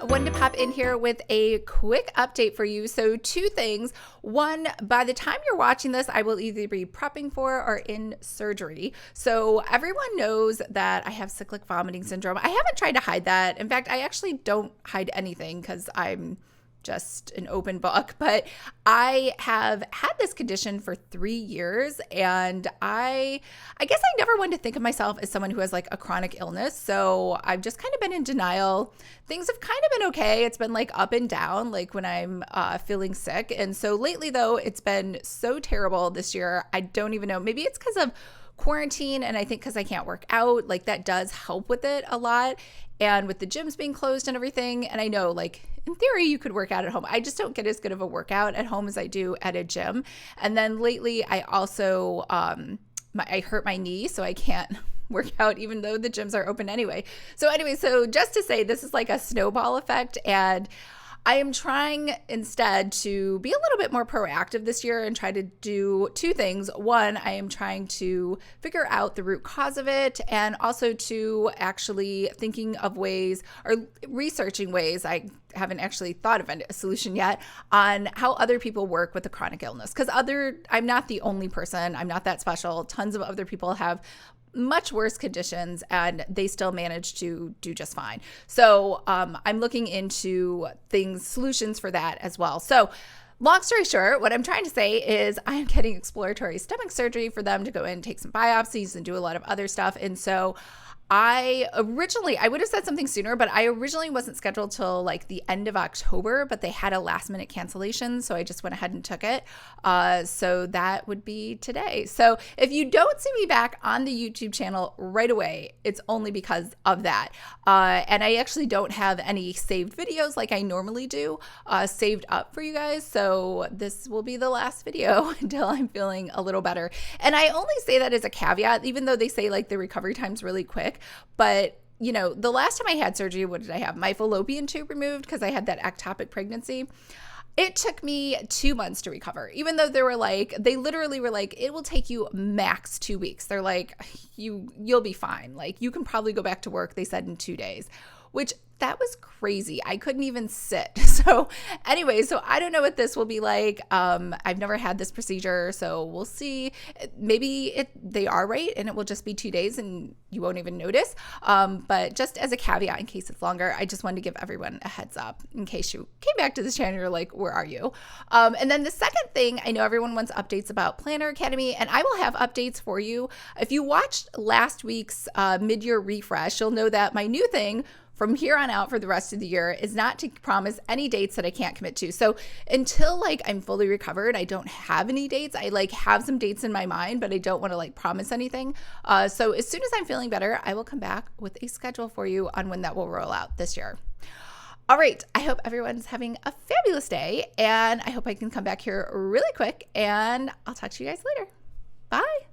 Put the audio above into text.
wanted to pop in here with a quick update for you. So two things. One, by the time you're watching this, I will either be prepping for or in surgery. So everyone knows that I have cyclic vomiting syndrome. I haven't tried to hide that. In fact, I actually don't hide anything because I'm just an open book, but I have had this condition for 3 years, and I guess I never wanted to think of myself as someone who has like a chronic illness. So I've just kind of been in denial. Things have kind of been okay. It's been like up and down, like when I'm feeling sick. And so lately though, it's been so terrible this year. I don't even know. Maybe it's because of quarantine, and I think because I can't work out, like that does help with it a lot. And with the gyms being closed and everything, and I know like in theory you could work out at home. I just don't get as good of a workout at home as I do at a gym. And then lately I also I hurt my knee, so I can't work out even though the gyms are open anyway. So just to say, this is like a snowball effect, and I am trying instead to be a little bit more proactive this year and try to do two things. One, I am trying to figure out the root cause of it, and also to actually thinking of ways or researching ways. I haven't actually thought of a solution yet on how other people work with a chronic illness, because I'm not the only person. I'm not that special. Tons of other people have much worse conditions and they still manage to do just fine. So I'm looking into solutions for that as well. So long story short, what I'm trying to say is I'm getting exploratory stomach surgery for them to go in and take some biopsies and do a lot of other stuff. And so I would have said something sooner, but I originally wasn't scheduled till like the end of October, but they had a last minute cancellation. So I just went ahead and took it. So that would be today. So if you don't see me back on the YouTube channel right away, it's only because of that. And I actually don't have any saved videos like I normally do saved up for you guys. So this will be the last video until I'm feeling a little better. And I only say that as a caveat, even though they say like the recovery time's really quick. But, you know, the last time I had surgery, what did I have? My fallopian tube removed because I had that ectopic pregnancy. It took me 2 months to recover, even though they literally were like, it will take you max 2 weeks. They're like, you'll be fine. Like you can probably go back to work, they said, in 2 days, which that was crazy. I couldn't even sit. So anyway, so I don't know what this will be like. I've never had this procedure, so we'll see. Maybe they are right and it will just be 2 days and you won't even notice. But just as a caveat, in case it's longer, I just wanted to give everyone a heads up in case you came back to this channel and you're like, where are you? And then the second thing, I know everyone wants updates about Planner Academy, and I will have updates for you. If you watched last week's mid-year refresh, you'll know that my new thing from here on out for the rest of the year is not to promise any dates that I can't commit to. So until like I'm fully recovered, I don't have any dates. I like have some dates in my mind, but I don't want to like promise anything. So as soon as I'm feeling better, I will come back with a schedule for you on when that will roll out this year. All right. I hope everyone's having a fabulous day, and I hope I can come back here really quick, and I'll talk to you guys later. Bye.